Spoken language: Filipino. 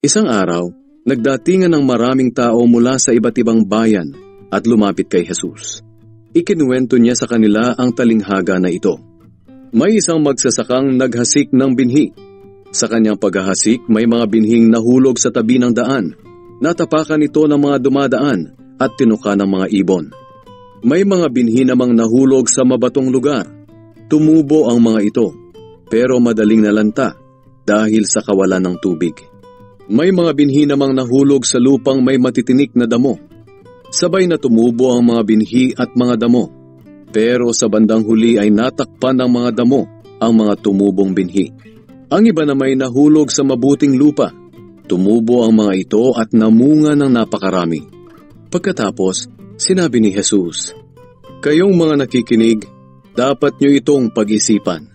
Isang araw, nagdatingan ng maraming tao mula sa iba't ibang bayan at lumapit kay Jesus. Ikinuwento niya sa kanila ang talinghaga na ito. May isang magsasakang naghasik ng binhi. Sa kanyang paghahasik, may mga binhing nahulog sa tabi ng daan. Natapakan ito ng mga dumadaan at tinuka ng mga ibon. May mga binhi namang nahulog sa mabatong lugar. Tumubo ang mga ito, pero madaling nalanta dahil sa kawalan ng tubig. May mga binhi namang nahulog sa lupang may matitinik na damo. Sabay na tumubo ang mga binhi at mga damo. Pero sa bandang huli ay natakpan ng mga damo ang mga tumubong binhi. Ang iba na may nahulog sa mabuting lupa. Tumubo ang mga ito at namunga ng napakarami. Pagkatapos, sinabi ni Jesus, "Kayong mga nakikinig, dapat nyo itong pag-isipan.